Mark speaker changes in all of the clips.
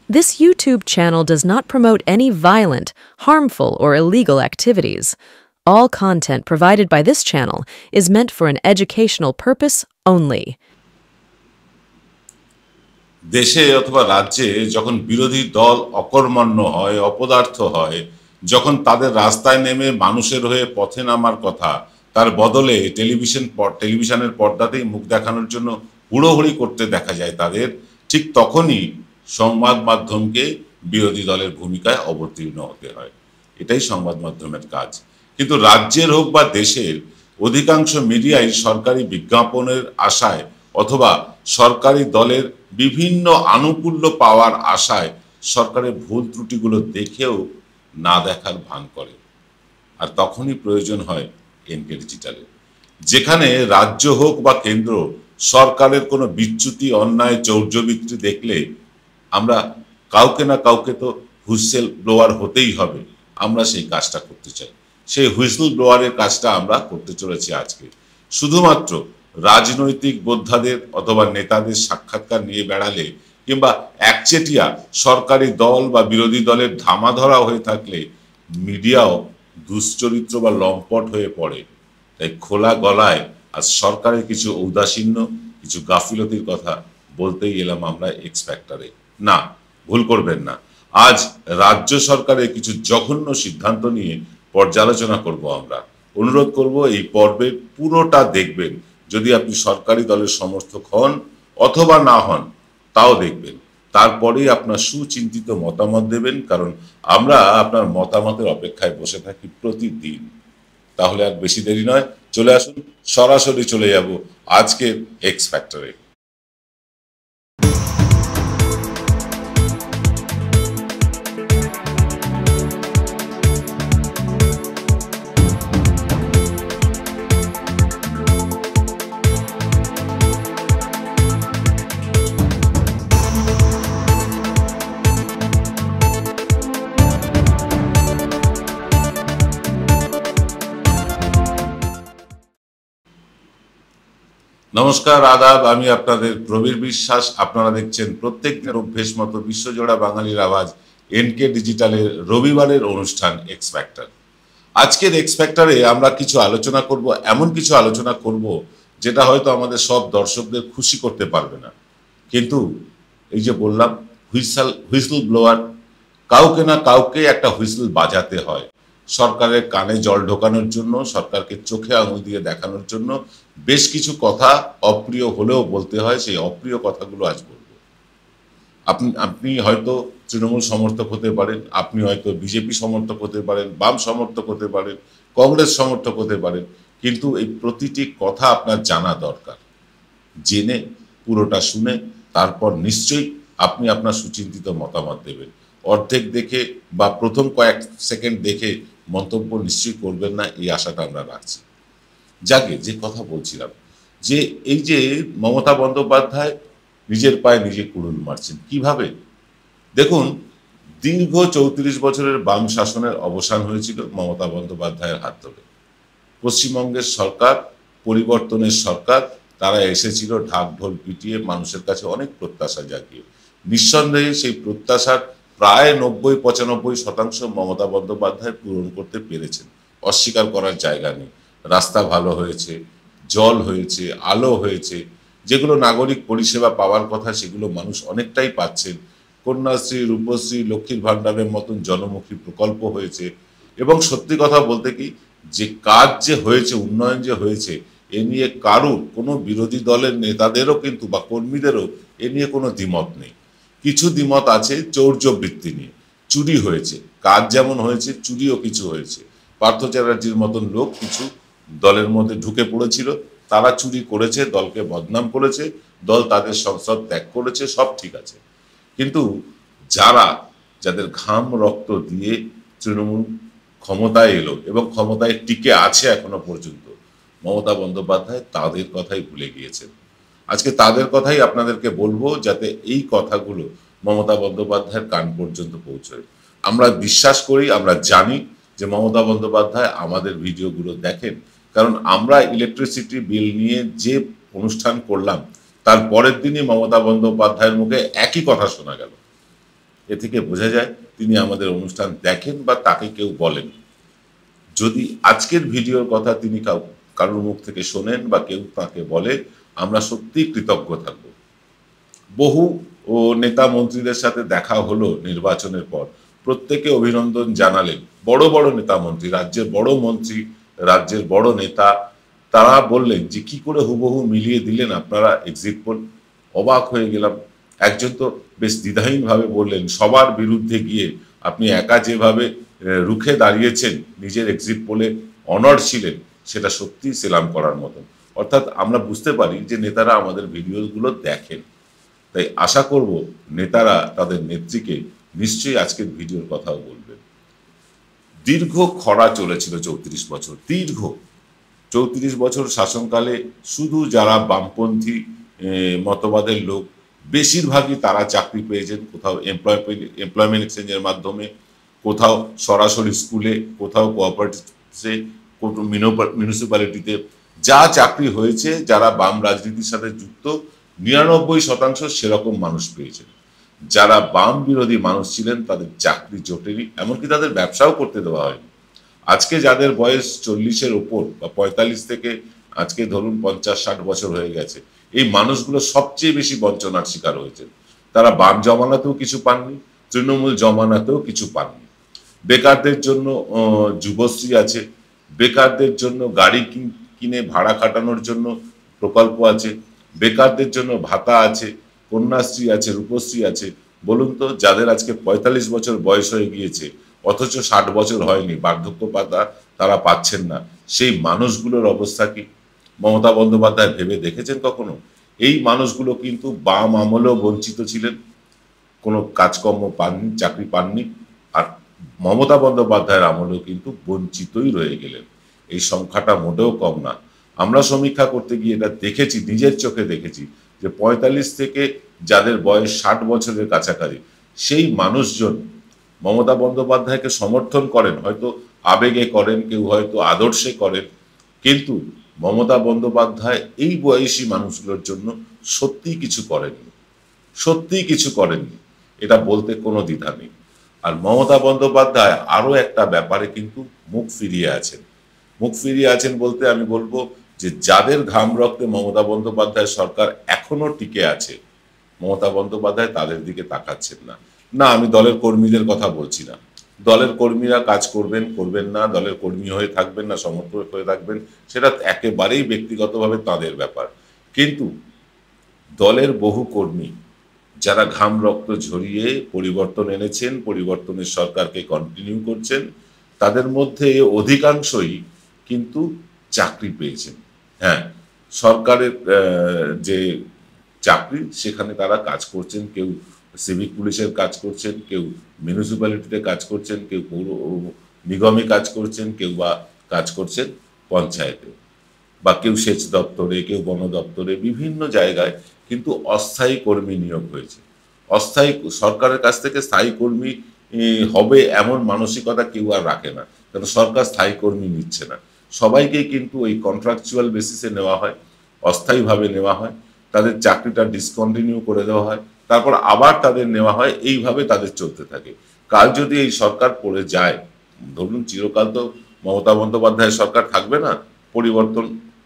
Speaker 1: This YouTube channel does not promote any violent, harmful, or illegal activities. All content provided by this channel is meant for an educational purpose only.
Speaker 2: দেশে অথবা রাজ্যে যখন বিরোধী দল অকর্মণ্য হয়, অপদার্থ হয়, যখন তাদের রাস্তায় নেমে মানুষের হয়ে পথে নামার কথা, তার বদলে টেলিভিশনের পর্দাতেই মুখ দেখানোর জন্য হুড়োহুড়ি করতে দেখা যায় তাদের, ঠিক তখনই সংবাদ মাধ্যমকে বিরোধী দলের ভূমিকায় অবতীর্ণ হতে হয়। এটাই সংবাদ মাধ্যমের কাজ। কিন্তু রাজ্যের হোক বা দেশের অধিকাংশ মিডিয়াই সরকারি বিজ্ঞাপনের আশায় অথবা সরকারি দলের বিভিন্ন আনুকূল্য পাওয়ার আশায় সরকারের ভুল ত্রুটিগুলো দেখেও না দেখার ভান করে। আর তখনই প্রয়োজন হয় এনকে ডিজিটালের, যেখানে রাজ্য হোক বা কেন্দ্র সরকারের কোনো বিচ্যুতি, অন্যায়, চৌর্যবৃত্তি দেখলে আমরা কাউকে না কাউকে তো হুইসেল ব্লোয়ার হতেই হবে। আমরা সেই কাজটা করতে চাই। সেই হুইসেল ব্লোয়ারের কাজটা আমরা করতে চলেছি আজকে। শুধুমাত্র রাজনৈতিক বোদ্ধাদের অথবা নেতাদের সাক্ষাৎকার নিয়ে বেড়ালে কিংবা একচেটিয়া সরকারি দল বা বিরোধী দলের ধামাধরা হয়ে থাকলে মিডিয়াও দুশ্চরিত্র বা লম্পট হয়ে পড়ে। তাই খোলা গলায় আজ সরকারের কিছু ঔদাসীন্য, কিছু গাফিলতির কথা বলতেই এলাম আমরা এক্স ফ্যাক্টরে। না, ভুল করবেন না, আজ রাজ্য সরকারের কিছু জঘন্য সিদ্ধান্ত নিয়ে পর্যালোচনা করব আমরা। অনুরোধ করব এই পর্বের পুরোটা দেখবেন। যদি আপনি সরকারি দলের সমর্থক হন অথবা না হন তাও দেখবেন, তারপরেই আপনার সুচিন্তিত মতামত দেবেন, কারণ আমরা আপনার মতামতের অপেক্ষায় বসে থাকি প্রতিদিন। তাহলে আর বেশি দেরি নয়, চলে আসুন, সরাসরি চলে যাব আজকের এক্স ফ্যাক্টরে। নমস্কার, আদাব, আমি আপনাদের প্রবীর বিশ্বাস। আপনারা দেখছেন প্রত্যেক দিনের অভ্যেস মতো বিশ্বজোড়া বাঙালির আওয়াজ এনকে ডিজিটালের রবিবারের অনুষ্ঠান এক্স ফ্যাক্টর। আজকের এক্স ফ্যাক্টরে আমরা কিছু আলোচনা করব, এমন কিছু আলোচনা করব যেটা হয়তো আমাদের সব দর্শকদের খুশি করতে পারবে না, কিন্তু এই যে বললাম হুইসেল ব্লোয়ার, কাউকে না কাউকে একটা হুইসেল বাজাতে হয় সরকারের কানে জল ঢোকানোর জন্য, সরকারকে চোখে আঙুল দিয়ে দেখানোর জন্য। বেশ কিছু কথা অপ্রিয় হলেও বলতে হয়, সেই অপ্রিয় কথাগুলো আজ বলব। আপনি হয়তো তৃণমূল সমর্থক হতে পারেন, আপনি হয়তো বিজেপি সমর্থক হতে পারেন, বাম সমর্থক হতে পারেন, কংগ্রেস সমর্থক হতে পারেন, কিন্তু এই প্রতিটি কথা আপনার জানা দরকার। জেনে পুরোটা শুনে তারপর নিশ্চয়ই আপনি আপনার সুচিন্তিত মতামত দেবেন। অর্ধেক দেখে বা প্রথম কয়েক সেকেন্ড দেখে মন্তব্য নিশ্চয়ই করবেন না, এই আশাটা আমরা রাখছি। যাকে যে কথা বলছিলাম, যে এই যে মমতা বন্দ্যোপাধ্যায় নিজের পায়ে নিজে কুড়ুল মারছেন কিভাবে। দেখুন, দীর্ঘ 34 বছরের বাম শাসনের অবসান হয়েছিল মমতা বন্দ্যোপাধ্যায়ের হাত ধরে। পশ্চিমবঙ্গের সরকার, পরিবর্তনের সরকার, তারা এসেছিল ঢাক ঢোল পিটিয়ে মানুষের কাছে অনেক প্রত্যাশা জাগিয়ে। নিঃসন্দেহে সেই প্রত্যাশার প্রায় 90-95% মমতা বন্দ্যোপাধ্যায় পূরণ করতে পেরেছেন, অস্বীকার করার জায়গা নেই। রাস্তা ভালো হয়েছে, জল হয়েছে, আলো হয়েছে, যেগুলো নাগরিক পরিষেবা পাওয়ার কথা সেগুলো মানুষ অনেকটাই পাচ্ছেন। কন্যাশ্রী, রূপশ্রী, লক্ষ্মীর ভাণ্ডারের মতন জনমুখী প্রকল্প হয়েছে। এবং সত্যি কথা বলতে কি, যে কাজ যে হয়েছে, উন্নয়ন যে হয়েছে, এ নিয়ে কারুর, কোনো বিরোধী দলের নেতাদেরও কিন্তু বা কর্মীদেরও এ নিয়ে কোনো দ্বিমত নেই। কিছু দ্বিমত আছে চৌর্যবৃত্তি নিয়ে। চুরি হয়েছে, কাজ যেমন হয়েছে চুরিও কিছু হয়েছে। পার্থ চ্যাটার্জির মতন লোক কিছু দলের মধ্যে ঢুকে পড়েছিল, তারা চুরি করেছে, দলকে বদনাম করেছে, দল তাদের সংসদ ত্যাগ করেছে, সব ঠিক আছে। কিন্তু যাদের ঘাম রক্ত দিয়ে তৃণমূল ক্ষমতায় এলো এবং ক্ষমতায় টিকে আছে এখনো পর্যন্ত, মমতা বন্দ্যোপাধ্যায় তাদের কথাই ভুলে গিয়েছেন। আজকে তাদের কথাই আপনাদেরকে বলবো, যাতে এই কথাগুলো মমতা বন্দ্যোপাধ্যায়ের কান পর্যন্ত পৌঁছয়। আমরা বিশ্বাস করি, আমরা জানি যে মমতা বন্দ্যোপাধ্যায় আমাদের ভিডিওগুলো দেখেন, কারণ আমরা ইলেকট্রিসিটি বিল নিয়ে যে অনুষ্ঠান করলাম তার পরের দিনই মমতা বন্দ্যোপাধ্যায়ের মুখে একই কথা শোনা গেল। এ থেকে বোঝা যায় তিনি আমাদের অনুষ্ঠান দেখেন বা তাকে কেউ বলেন। যদি আজকের ভিডিওর কথা তিনি কারোর মুখ থেকে শোনেন বা কেউ তাকে বলে, আমরা সত্যিই কৃতজ্ঞ থাকব। বহু নেতা মন্ত্রীদের সাথে দেখা হলো নির্বাচনের পর, প্রত্যেকে অভিনন্দন জানালেন। বড় বড় নেতা মন্ত্রী, রাজ্যের বড় মন্ত্রী, রাজ্যের বড় নেতা, তারা বললেন যে কি করে হুবহু মিলিয়ে দিলেন আপনারা এক্সিট পোল। অবাক হয়ে গেলাম। একজন তো বেশ দ্বিধাহীনভাবে বললেন, সবার বিরুদ্ধে গিয়ে আপনি একা যেভাবে রুখে দাঁড়িয়েছেন, নিজের এক্সিট পোলে অনড় ছিলেন, সেটা সত্যিই সেলাম করার মতন। অর্থাৎ আমরা বুঝতে পারি যে নেতারা আমাদের ভিডিওগুলো দেখেন। তাই আশা করব নেতারা তাদের নেত্রীকে নিশ্চয়ই আজকের ভিডিওর কথাও বলবেন। দীর্ঘ খরা চলেছিল 34 বছর, দীর্ঘ 34 বছর শাসনকালে শুধু যারা বামপন্থী মতবাদের লোক, বেশিরভাগই তারা চাকরি পেয়েছেন, কোথাও এমপ্লয়মেন্ট এক্সচেঞ্জের মাধ্যমে, কোথাও সরাসরি স্কুলে, কোথাও কোঅপারেটিভসে, মিউনিসিপ্যালিটিতে। যা চাকরি হয়েছে, যারা বাম রাজনীতির সাথে যুক্ত 99% সেরকম মানুষ পেয়েছেন। যারা বাম বিরোধী মানুষ ছিলেন তাদের চাকরি জোটেনি, এমনকি তাদের ব্যবসাও করতে দেওয়া হয়নি। আজকে যাদের বয়স 40-এর ওপর বা 45 থেকে আজকে ধরুন 50-60 বছর হয়ে গেছে, এই মানুষগুলো সবচেয়ে বেশি বঞ্চনার শিকার হয়েছেন। তারা বাম জমানাতেও কিছু পাননি, তৃণমূল জমানাতেও কিছু পাননি। বেকারদের জন্য যুবশ্রী আছে, বেকারদের জন্য গাড়ি কিনে ভাড়া খাটানোর জন্য প্রকল্প আছে, বেকারদের জন্য ভাতা আছে, কন্যাশ্রী আছে, রূপশ্রী আছে। বলুন তো, যাদের আজকে 45 বছর বয়স হয়ে গিয়েছে অথচ 60 বছর হয়নি, বার্ধক্য ভাতা তারা পাচ্ছেন না, সেই মানুষগুলোর অবস্থা কি? মমতা বন্দ্যোপাধ্যায় ভেবে দেখেছেন কখনো? এই মানুষগুলো কিন্তু বাম আমলেও বঞ্চিত ছিলেন, কোনো কাজকর্ম পাননি, চাকরি পাননি, আর মমতা বন্দ্যোপাধ্যায়ের আমলেও কিন্তু বঞ্চিতই রয়ে গেলেন। এই সংখ্যাটা মোটেও কম না। আমরা সমীক্ষা করতে গিয়ে এটা দেখেছি, নিজের চোখে দেখেছি যে 45 থেকে যাদের বয়স 60 বছরের কাছাকাছি, সেই মানুষজন মমতা বন্দ্যোপাধ্যায়কে সমর্থন করেন, হয়তো আবেগে করেন, কেউ হয়তো আদর্শে করেন, কিন্তু মমতা বন্দ্যোপাধ্যায় এই বয়সী মানুষগুলোর জন্য সত্যিই কিছু করেননি, সত্যিই কিছু করেননি, এটা বলতে কোনো দ্বিধা নেই। আর মমতা বন্দ্যোপাধ্যায় আরও একটা ব্যাপারে কিন্তু মুখ ফিরিয়ে আছেন। মুখ ফিরিয়ে আছেন বলতে আমি বলবো যে যাদের ঘাম রক্তে মমতা বন্দ্যোপাধ্যায় সরকার এখনো টিকে আছে, মমতা বন্দ্যোপাধ্যায় তাদের দিকে তাকাচ্ছেন না। না, আমি দলের কর্মীদের কথা বলছি না। দলের কর্মীরা কাজ করবেন, করবেন না, দলের কর্মী হয়ে থাকবেন না সমর্থক হয়ে থাকবেন, সেটা একেবারেই ব্যক্তিগতভাবে তাদের ব্যাপার। কিন্তু দলের বহু কর্মী যারা ঘাম রক্ত ঝরিয়ে পরিবর্তন এনেছেন, পরিবর্তনের সরকারকে কন্টিনিউ করছেন, তাদের মধ্যে অধিকাংশই কিন্তু চাকরি পেয়েছেন। হ্যাঁ, সরকারের যে চাকরি, সেখানে তারা কাজ করছেন। কেউ সিভিক পুলিশের কাজ করছেন, কেউ মিউনিসিপ্যালিটিতে কাজ করছেন, কেউ পৌর নিগমে কাজ করছেন, কেউ বা কাজ করছেন পঞ্চায়েতে, বা কেউ সেচ দপ্তরে, কেউ বন দপ্তরে, বিভিন্ন জায়গায় কিন্তু অস্থায়ী কর্মী নিয়োগ হয়েছে। অস্থায়ী সরকারের কাছ থেকে স্থায়ী কর্মী হবে এমন মানসিকতা কেউ আর রাখে না, কারণ সরকার স্থায়ী কর্মী নিচ্ছে না। সবাইকেই কিন্তু ওই কন্ট্রাকচুয়াল বেসিসে নেওয়া হয়, অস্থায়ীভাবে নেওয়া হয়, তাদের চাকরিটা ডিসকন্টিনিউ করে দেওয়া হয়, তারপর আবার তাদের নেওয়া হয়, এইভাবে তাদের চলতে থাকে। কাল যদি এই সরকার পড়ে যায়, ধরুন চিরকাল তো মমতা বন্দ্যোপাধ্যায়ের সরকার থাকবে না, পরিবর্তন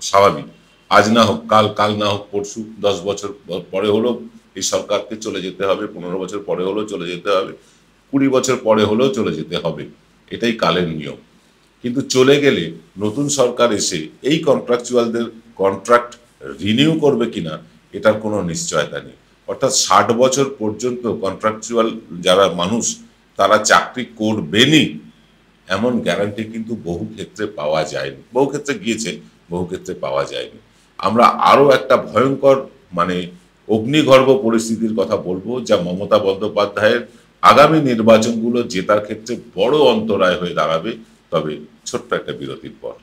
Speaker 2: স্বাভাবিক। আজ না হোক কাল, কাল না হোক পরশু, 10 বছর পরে হলেও এই সরকারকে চলে যেতে হবে, 15 বছর পরে হলেও চলে যেতে হবে, 20 বছর পরে হলেও চলে যেতে হবে, এটাই কালের নিয়ম। কিন্তু চলে গেলে নতুন সরকার এসে এই কন্ট্রাকচুয়ালদের কন্ট্রাক্ট রিনিউ করবে কিনা এটার কোনো নিশ্চয়তা নেই। অর্থাৎ 60 বছর পর্যন্ত কন্ট্রাকচুয়াল যারা মানুষ তারা চাকরি করবেনই এমন গ্যারান্টি কিন্তু বহু ক্ষেত্রে পাওয়া যায়নি। বহু ক্ষেত্রে গিয়েছে, বহু ক্ষেত্রে পাওয়া যায়নি। আমরা আরও একটা ভয়ঙ্কর অগ্নিগর্ভ পরিস্থিতির কথা বলবো, যা মমতা বন্দ্যোপাধ্যায়ের আগামী নির্বাচনগুলো জেতার ক্ষেত্রে বড় অন্তরায় হয়ে দাঁড়াবে। তবে ছোট্ট একটা বিরতির পর।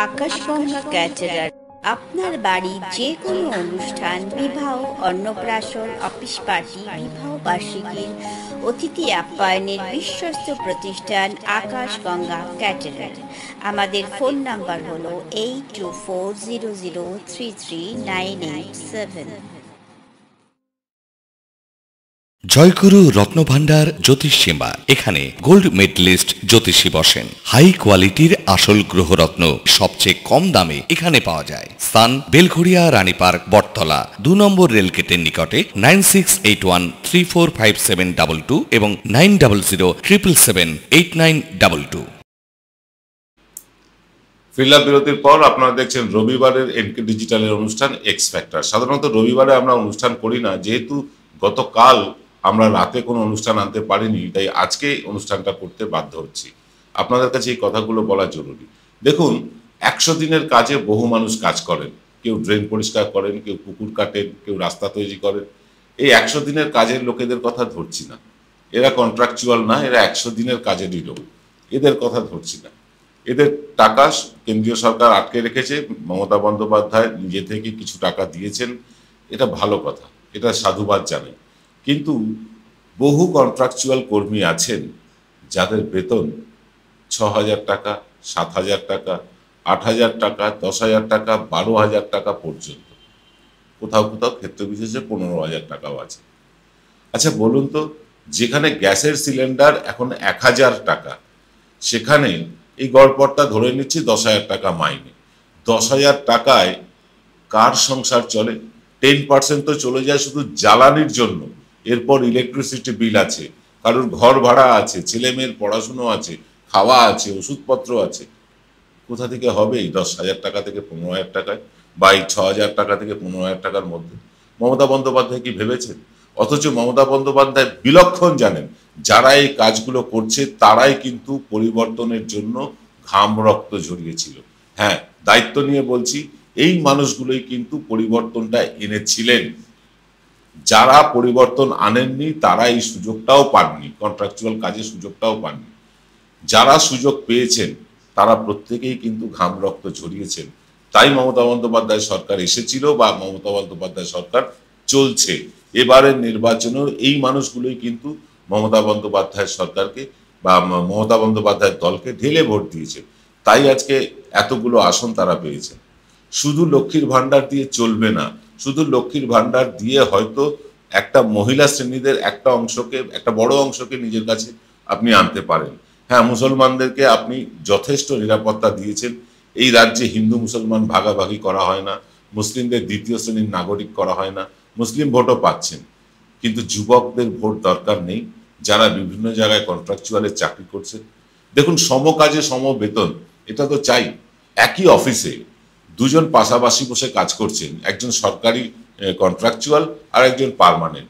Speaker 3: আকাশগঙ্গা ক্যাটারার আপনার বাড়ির যে কোনো অনুষ্ঠান, বিবাহ, অন্নপ্রাশন, অফিস পার্টি, বিবাহ বার্ষিকীর অতিথি আপ্যায়নের বিশ্বস্ত প্রতিষ্ঠান আকাশগঙ্গা ক্যাটারার। আমাদের ফোন নাম্বার হলো 8240033987।
Speaker 4: জয়গুরু রত্নভান্ডার জ্যোতিষ চেম্বার। এখানে গোল্ড মেডেলিস্ট জ্যোতিষী বসেন। হাই কোয়ালিটির আসল গ্রহরত্ন সবচেয়ে কম দামে এখানে পাওয়া যায়। স্থান বেলঘড়িয়া রানীপার্ক বটতলা 2 নম্বর রেলগেটের নিকটে। 9681345722 এবং 9007778922।
Speaker 2: ফিল্লাপ বিরতির পর আপনারা দেখছেন রবিবারের এনকে ডিজিটালের অনুষ্ঠান এক্স ফ্যাক্টর। সাধারণত রবিবারে আমরা অনুষ্ঠান করি না, যেহেতু গতকাল আমরা রাতে কোনো অনুষ্ঠান আনতে পারিনি, তাই আজকে অনুষ্ঠানটা করতে বাধ্য হচ্ছি। আপনাদের কাছে এই কথাগুলো বলা জরুরি। দেখুন, 100 দিনের কাজে বহু মানুষ কাজ করেন। কেউ ড্রেন পরিষ্কার করেন, কেউ পুকুর কাটেন, কেউ রাস্তা তৈরি করেন। এই 100 দিনের কাজের লোকেদের কথা ধরছি না, এরা কন্ট্রাকচুয়াল না, এরা 100 দিনের কাজেরই লোক, এদের কথা ধরছি না। এদের টাকা কেন্দ্রীয় সরকার আটকে রেখেছে, মমতা বন্দ্যোপাধ্যায় নিজে থেকে কিছু টাকা দিয়েছেন, এটা ভালো কথা, এটা সাধুবাদ জানাই। কিন্তু বহু কন্ট্রাকচুয়াল কর্মী আছেন যাদের বেতন 6,000 টাকা, 7,000 টাকা, 8,000 টাকা, 10,000 টাকা, 12,000 টাকা পর্যন্ত, কোথাও কোথাও ক্ষেত্র বিশেষে 15,000 টাকাও আছে। আচ্ছা বলুন তো, যেখানে গ্যাসের সিলিন্ডার এখন 1,000 টাকা, সেখানে এই গড়পড়টা ধরে নিচ্ছি 10,000 টাকা মাইনে। 10,000 টাকায় কার সংসার চলে? 10% তো চলে যায় শুধু জ্বালানির জন্য, এরপর ইলেকট্রিসিটি বিল আছে, কারোর ঘর ভাড়া আছে, ছেলে মেয়ের পড়াশুনো আছে, খাওয়া আছে, ওষুধপত্র আছে। কোথা থেকে হবে এই 10,000 টাকা থেকে 15,000 টাকায়, বা এই 6,000 টাকা থেকে 15,000 টাকার মধ্যে? মমতা বন্দ্যোপাধ্যায় কি ভেবেছেন? অথচ মমতা বন্দ্যোপাধ্যায় বিলক্ষণ জানেন যারা এই কাজগুলো করছে তারাই কিন্তু পরিবর্তনের জন্য ঘাম রক্ত ঝরিয়েছিল। হ্যাঁ, দায়িত্ব নিয়ে বলছি, এই মানুষগুলোই কিন্তু পরিবর্তনটা এনেছিলেন। যারা পরিবর্তন আনেননি তারা এই সুযোগটাও পাননি, কন্ট্রাকচুয়াল কাজের সুযোগটাও পাননি। যারা সুযোগ পেয়েছেন তারা প্রত্যেকেই কিন্তু ঘাম রক্ত ঝরিয়েছেন। তাই মমতা বন্দ্যোপাধ্যায় সরকার এসেছিল বা মমতা বন্দ্যোপাধ্যায় সরকার চলছে। এবারের নির্বাচনেও এই মানুষগুলোই কিন্তু মমতা বন্দ্যোপাধ্যায় সরকারকে বা মমতা বন্দ্যোপাধ্যায়ের দলকে ঢেলে ভোট দিয়েছে। তাই আজকে এতগুলো আসন তারা পেয়েছে। শুধু লক্ষ্মীর ভান্ডার দিয়ে চলবে না, শুধু লক্ষ্মীর ভান্ডার দিয়ে হয়তো একটা মহিলা শ্রেণীদের একটা অংশকে, একটা বড় অংশকে নিজের কাছে আপনি আনতে পারেন। হ্যাঁ, মুসলমানদেরকে আপনি যথেষ্ট নিরাপত্তা দিয়েছেন। এই রাজ্যে হিন্দু মুসলমান ভাগাভাগি করা হয় না, মুসলিমদের দ্বিতীয় শ্রেণীর নাগরিক করা হয় না, মুসলিম ভোটও পাচ্ছেন। কিন্তু যুবকদের ভোট দরকার নেই যারা বিভিন্ন জায়গায় কন্ট্রাকচুয়ালের চাকরি করছেন। দেখুন, সম কাজে সম বেতন, এটা তো চাই। একই অফিসে দুজন পাশাপাশি বসে কাজ করছেন, একজন সরকারি কন্ট্রাকচুয়াল আর একজন পার্মানেন্ট।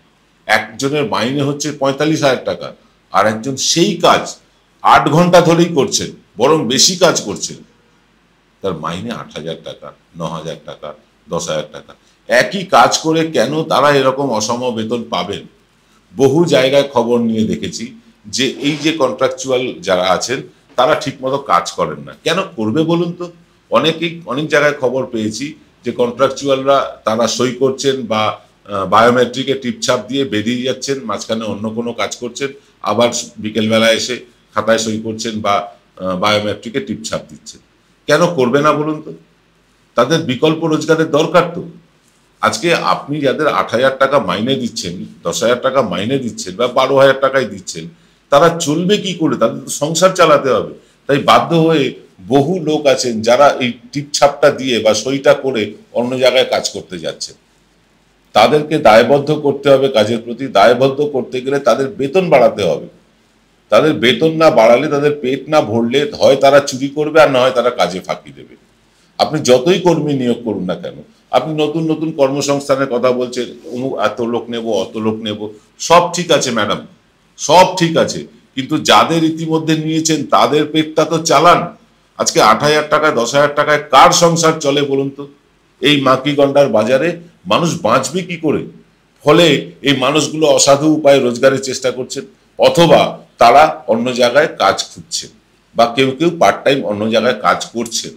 Speaker 2: একজনের মাইনে হচ্ছে 45,000 টাকা, আর একজন সেই কাজ 8 ঘন্টা ধরেই করছেন, বরং বেশি কাজ করছেন, তার মাইনে 8,000 টাকা, 9,000 টাকা, 10,000 টাকা। একই কাজ করে কেন তারা এরকম অসম বেতন পাবেন? বহু জায়গায় খবর নিয়ে দেখেছি যে এই যে কন্ট্রাকচুয়াল যারা আছেন তারা ঠিকমতো কাজ করেন না। কেন করবে বলুন তো? অনেক জায়গায় খবর পেয়েছি যে কন্ট্রাকচুয়ালরা তারা সই করছেন বা বায়োমেট্রিকে টিপছাপ দিয়ে বেরিয়ে যাচ্ছেন, মাঝখানে অন্য কোনো কাজ করছেন, আবার বিকেলবেলা এসে খাতায় সই করছেন বা বায়োমেট্রিকে টিপছাপ দিচ্ছেন। কেন করবে না বলুন তো? তাদের বিকল্প রোজগারের দরকার তো। আজকে আপনি যাদের 8,000 টাকা মাইনে দিচ্ছেন, 10,000 টাকা মাইনে দিচ্ছেন বা 12,000 টাকায় দিচ্ছেন, তারা চলবে কি করে? তাদের তো সংসার চালাতে হবে। তাই বাধ্য হয়ে বহু লোক আছেন যারা এই টিপছাপটা দিয়ে বা সইটা করে অন্য জায়গায় কাজ করতে যাচ্ছেন। তাদেরকে দায়বদ্ধ করতে হবে কাজের প্রতি। দায়বদ্ধ করতে গেলে তাদের বেতন বাড়াতে হবে। তাদের বেতন না বাড়ালে, তাদের পেট না ভরলে হয় তারা চুরি করবে আর না হয় তারা কাজে ফাঁকি দেবে। আপনি যতই কর্মী নিয়োগ করুন না কেন, আপনি নতুন নতুন কর্মসংস্থানের কথা বলছেন, এত লোক নেব, অত লোক নেব, সব ঠিক আছে ম্যাডাম, সব ঠিক আছে, কিন্তু যাদের ইতিমধ্যে নিয়েছেন তাদের পেটটা তো চালান। আজকে 8,000 টাকায়, 10,000 টাকায় কার সংসার চলে বলুন তো? এই মাকিগন্ডার বাজারে মানুষ বাঁচবে কি করে? ফলে এই মানুষগুলো অসাধু উপায়ে রোজগারের চেষ্টা করছেন, অথবা তারা অন্য জায়গায় কাজ খুঁজছেন, বা কেউ কেউ পার্ট টাইম অন্য জায়গায় কাজ করছেন।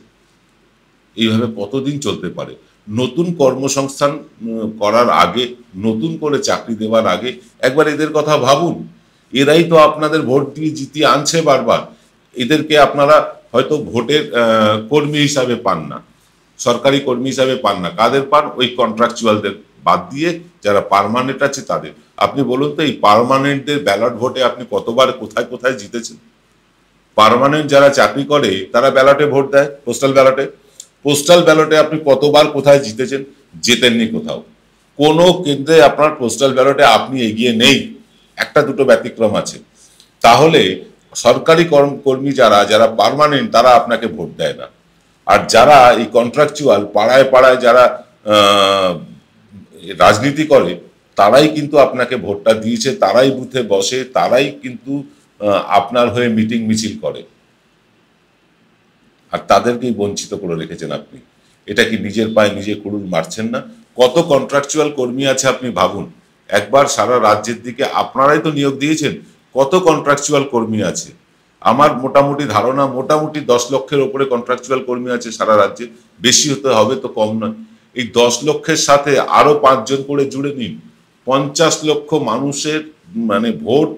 Speaker 2: এইভাবে কতদিন চলতে পারে? নতুন কর্মসংস্থান করার আগে, নতুন করে চাকরি দেওয়ার আগে একবার এদের কথা ভাবুন। এরাই তো আপনাদের ভোট দিয়ে জিতিয়ে আনছে বারবার। এদেরকে আপনারা হয়তো ভোটের কর্মী হিসাবে পান না, সরকারি কর্মী হিসাবে পান না। কাদের পান? ওই কন্ট্রাকচুয়ালদের বাদ দিয়ে যারা পার্মানেন্ট আছে তাদের। আপনি বলুন তো, এই পার্মানেন্টদের ব্যালট ভোটে আপনি কতবার কোথায় কোথায় জিতেছেন? পার্মানেন্ট যারা চাকরি করে তারা ব্যালটে ভোট দেয়, পোস্টাল ব্যালটে। পোস্টাল ব্যালটে আপনি কতবার কোথায় জিতেছেন? জেতেননি কোথাও। কোনো কেন্দ্রে আপনার পোস্টাল ব্যালটে আপনি এগিয়ে নেই, একটা দুটো ব্যতিক্রম আছে। তাহলে সরকারি কর্মী যারা যারা পার্মানেন্ট তারা আপনাকে ভোট দেয় না। আর যারা এই কন্ট্রাকচুয়াল পাড়ায় পাড়ায় যারা রাজনীতি করে তারাই কিন্তু আপনাকে ভোটটা দিয়েছে, তারাই বুথে বসে, তারাই কিন্তু আপনার হয়ে মিটিং মিছিল করে, আর তাদেরকেই বঞ্চিত করে রেখেছেন আপনি। এটা কি নিজের পায়ে নিজে কুড়ুল মারছেন না? কত কন্ট্রাকচুয়াল কর্মী আছে আপনি ভাবুন একবার, সারা রাজ্যের দিকে আপনারাই তো নিয়োগ দিয়েছেন, কত কন্ট্রাকচুয়াল কর্মী আছে? আমার মোটামুটি ধারণা মোটামুটি 10 লক্ষের ওপরে কন্ট্রাকচুয়াল কর্মী আছে সারা রাজ্যে, বেশি হতে হবে তো কম নয়। এই 10 লক্ষের সাথে আরো 5 জন করে জুড়ে নিন, 50 লক্ষ মানুষের মানে ভোট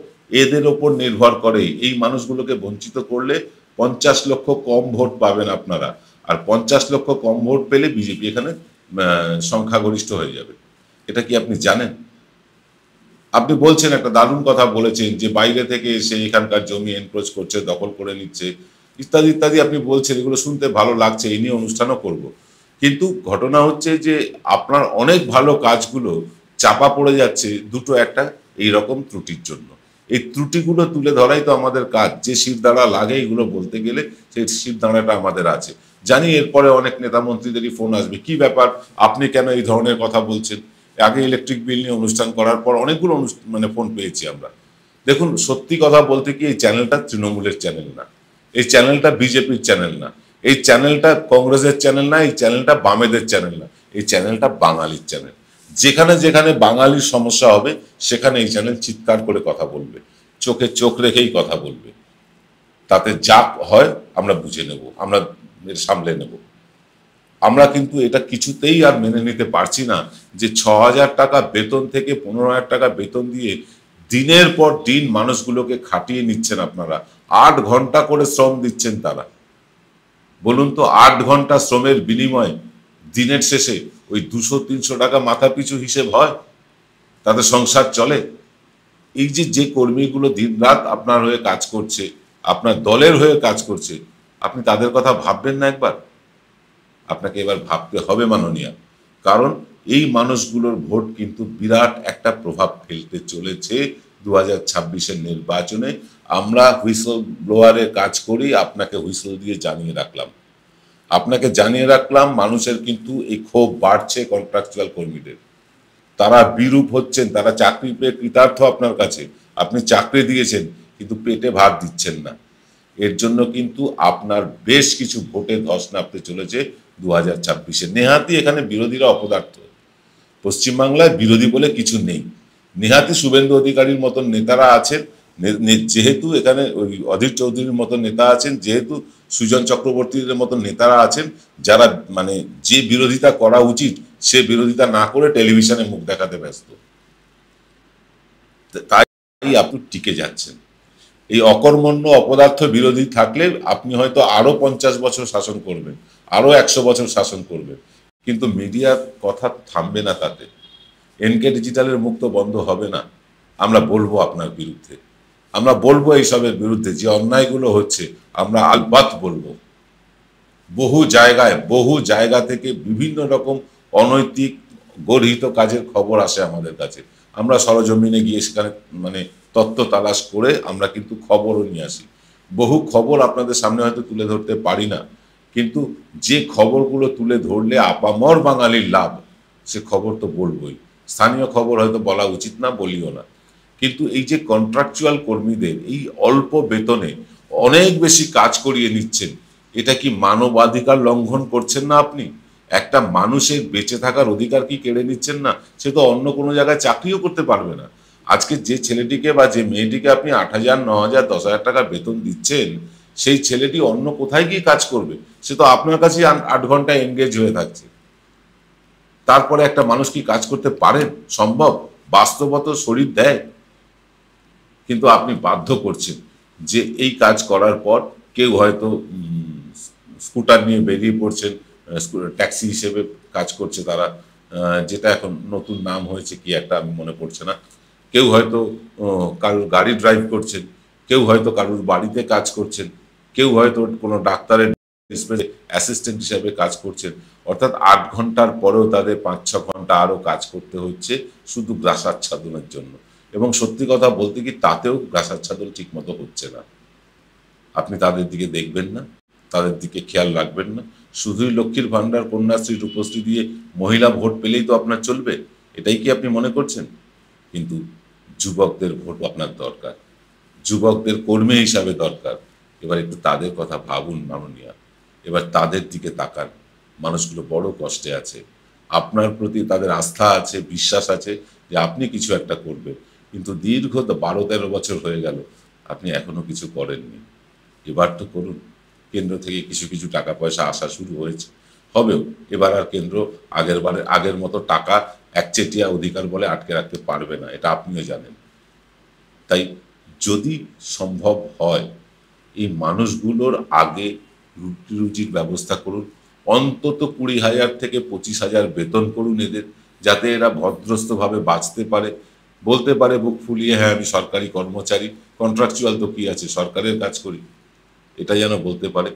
Speaker 2: এদের ওপর নির্ভর করে। এই মানুষগুলোকে বঞ্চিত করলে 50 লক্ষ কম ভোট পাবেন আপনারা, আর 50 লক্ষ কম ভোট পেলে বিজেপি এখানে সংখ্যাগরিষ্ঠ হয়ে যাবে। এটা কি আপনি জানেন? আপনি বলছেন, একটা দারুণ কথা বলেছেন যে বাইরে থেকে এসে এখানকার জমি এনক্রোচ করছে, দখল করে নিচ্ছে, ইত্যাদি ইত্যাদি আপনি বলছেন, এগুলো শুনতে ভালো লাগছে, এই নিয়ে অনুষ্ঠানও করব। কিন্তু ঘটনা হচ্ছে যে আপনার অনেক ভালো কাজগুলো চাপা পড়ে যাচ্ছে দুটো একটা এইরকম ত্রুটির জন্য। এই ত্রুটিগুলো তুলে ধরাই তো আমাদের কাজ। যে শিরদাঁড়া লাগে এগুলো বলতে গেলে, সেই শিরদাঁড়াটা আমাদের আছে। জানি এরপরে অনেক নেতা মন্ত্রীদেরই ফোন আসবে, কি ব্যাপার আপনি কেন এই ধরনের কথা বলছেন? আগে ইলেকট্রিক বিল নিয়ে অনুষ্ঠান করার পর অনেকগুলো ফোন পেয়েছি আমরা। দেখুন, সত্যি কথা বলতে কি, এই চ্যানেলটা তৃণমূলের চ্যানেল না, এই চ্যানেলটা বিজেপির চ্যানেল না, এই চ্যানেলটা কংগ্রেসের চ্যানেল না, এই চ্যানেলটা বামেদের চ্যানেল না, এই চ্যানেলটা বাঙালির চ্যানেল। যেখানে যেখানে বাঙালির সমস্যা হবে সেখানে এই চ্যানেল চিৎকার করে কথা বলবে, চোখে চোখ রেখেই কথা বলবে। তাতে যা হয় আমরা বুঝে নেব, আমরা সামলে নেব। আমরা কিন্তু এটা কিছুতেই আর মেনে নিতে পারছি না যে 6,000 টাকা বেতন থেকে 15,000 টাকা বেতন দিয়ে দিনের পর দিন মানুষগুলোকে খাটিয়ে নিচ্ছেন আপনারা। 8 ঘন্টা করে শ্রম দিচ্ছেন তারা। বলুন তো, 8 ঘন্টা শ্রমের বিনিময়ে দিনের শেষে ওই 200-300 টাকা মাথা পিছু হিসেব হয়? তাদের সংসার চলে? এই যে কর্মীগুলো দিন রাত আপনার হয়ে কাজ করছে, আপনার দলের হয়ে কাজ করছে, আপনি তাদের কথা ভাববেন না একবার? আপনাকে এবার ভাবতে হবে মাননীয়া, কারণ এই মানুষগুলোর ভোট কিন্তু বিরাট একটা প্রভাব ফেলতে চলেছে 2026-এর নির্বাচনে। আমরা হুইসল ব্লোয়ারের কাজ করি, আপনাকে হুইসল দিয়ে জানিয়ে রাখলাম, মানুষের কিন্তু এই ক্ষোভ বাড়ছে কন্ট্রাকচুয়াল কর্মীদের। তারা বিরূপ হচ্ছেন, তারা চাকরি পেয়ে কৃতার্থ আপনার কাছে। আপনি চাকরি দিয়েছেন কিন্তু পেটে ভাত দিচ্ছেন না। এর জন্য কিন্তু আপনার বেশ কিছু ভোটে ধস নামতে চলেছে 2026-এ। নেহাতি এখানে বিরোধীরা অপদার্থ। পশ্চিমবাংলায় বিরোধী বলে কিছু নেই। নেহাতি শুভেন্দু অধিকারীর মতন নেতারা আছেন, যেহেতু এখানে ওই অধীর চৌধুরীর মতন নেতা আছেন, যেহেতু সুজন চক্রবর্তীদের মতন নেতারা আছেন, যারা যে বিরোধিতা করা উচিত সে বিরোধিতা না করে টেলিভিশনে মুখ দেখাতে ব্যস্ত, তাই আপনি টিকে যাচ্ছেন। এই অকর্মণ্য অপদার্থ বিরোধী থাকলে আপনি হয়তো আরো 50 বছর শাসন করবেন, আরো 100 বছর শাসন করবেন, কিন্তু মিডিয়ার কথা থামবে না তাতে। এনকে ডিজিটালের মুখ তো বন্ধ হবে না। আমরা বলবো আপনার বিরুদ্ধে, আমরা বলবো এইসবের বিরুদ্ধে, যে অন্যায়গুলো হচ্ছে আমরা আলবাত বলবো। বহু জায়গা থেকে বিভিন্ন রকম অনৈতিক গর্হিত কাজের খবর আসে আমাদের কাছে। আমরা সরজমিনে গিয়ে সেখানে তত্ত্ব তালাশ করে আমরা কিন্তু খবরও নিয়ে আসি। বহু খবর আপনাদের সামনে হয়তো তুলে ধরতে পারি না, কিন্তু যে খবরগুলো তুলে ধরলে আপামর বাঙালির লাভ, সে খবর তো বলবোই। স্থানীয় খবর হয়তো বলা উচিত না, বলিও না, কিন্তু এই যে কন্ট্রাকচুয়াল কর্মীদের এই অল্প বেতনে অনেক বেশি কাজ করিয়ে নিচ্ছেন, এটা কি মানবাধিকার লঙ্ঘন করছেন না আপনি? একটা মানুষের বেঁচে থাকার অধিকার কি কেড়ে নিচ্ছেন না? সে তো অন্য কোনো জায়গায় চাকরিও করতে পারবে না। আজকে যে ছেলেটিকে বা যে মেয়েটিকে আপনি 8,000, 9,000, 10,000 টাকা বেতন দিচ্ছেন, সেই ছেলেটি অন্য কোথায় গিয়ে কাজ করবে? সে তো আপনার কাছেই 8 ঘন্টা এনগেজ হয়ে থাকছে। তারপরে একটা মানুষ কি কাজ করতে পারেন? সম্ভব? বাস্তবত শরীর দেয়? কিন্তু আপনি বাধ্য করছেন যে এই কাজ করার পর কেউ হয়তো স্কুটার নিয়ে বেরিয়ে পড়ছেন, ট্যাক্সি হিসেবে কাজ করছে তারা, যেটা এখন নতুন নাম হয়েছে কি একটা, আমি মনে পড়ছে না। কেউ হয়তো কারোর গাড়ি ড্রাইভ করছেন, কেউ হয়তো কারোর বাড়িতে কাজ করছেন, কেউ হয়তো কোনো ডাক্তারের অ্যাসিস্ট্যান্ট হিসাবে কাজ করছেন। অর্থাৎ 8 ঘন্টার পরেও তাদের 5-6 ঘন্টা আরও কাজ করতে হচ্ছে শুধু গ্রাসাচ্ছাদনের জন্য। এবং সত্যি কথা বলতে কি, তাতেও গ্রাসাচ্ছাদন ঠিক মতো হচ্ছে না। আপনি তাদের দিকে দেখবেন না, তাদের দিকে খেয়াল রাখবেন না। শুধুই লক্ষ্মীর ভাণ্ডার, কন্যাশ্রী, রূপশ্রী দিয়ে মহিলা ভোট পেলেই তো আপনার চলবে, এটাই কি আপনি মনে করছেন? কিন্তু যুবকদের ভোট আপনার দরকার, যুবকদের কর্মী হিসাবে দরকার। এবার একটু তাদের কথা ভাবুন মাননীয়া, এবার তাদের দিকে তাকান। মানুষগুলো বড় কষ্টে আছে, আপনার প্রতি তাদের আস্থা আছে, বিশ্বাস আছে যে আপনি কিছু একটা করবেন। কিন্তু দীর্ঘ 12-13 বছর হয়ে গেল, আপনি এখনো কিছু করেননি। এবার তো করুন। কেন্দ্র থেকে কিছু কিছু টাকা পয়সা আসা শুরু হয়েছে, হবেও। এবার আর কেন্দ্র আগের মতো টাকা একচেটিয়া অধিকার বলে আটকে রাখতে পারবে না, এটা আপনিও জানেন। তাই যদি সম্ভব হয় এই মানুষগুলোর আগে রুটি রুজির ব্যবস্থা করুন। অন্তত 20,000 থেকে 25,000 বেতন করুন এদের, যাতে এরা ভদ্রস্থভাবে বাঁচতে পারে, বলতে পারে বুক ফুলিয়ে, হ্যাঁ আমি সরকারি কর্মচারী, কন্ট্রাকচুয়াল তো কি আছে, সরকারের কাজ করি, এটা যেন বলতে পারে।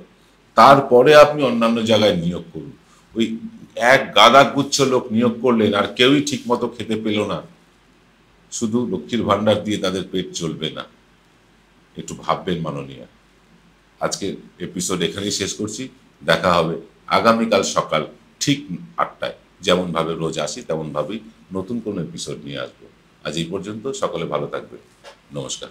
Speaker 2: তারপরে আপনি অন্যান্য জায়গায় নিয়োগ করুন। ওই এক গাদাগুচ্ছ লোক নিয়োগ করলেন আর কেউই ঠিক মতো খেতে পেল না, শুধু লক্ষ্মীর ভাণ্ডার দিয়ে তাদের পেট চলবে না। একটু ভাববেন মাননীয়া। আজকে এপিসোড এখানেই শেষ করছি। দেখা হবে আগামীকাল সকাল ঠিক 8টায়। যেমনভাবে রোজ আসি তেমনভাবেই নতুন কোনো এপিসোড নিয়ে আসবো। আজ এই পর্যন্ত, সকলে ভালো থাকবে। নমস্কার।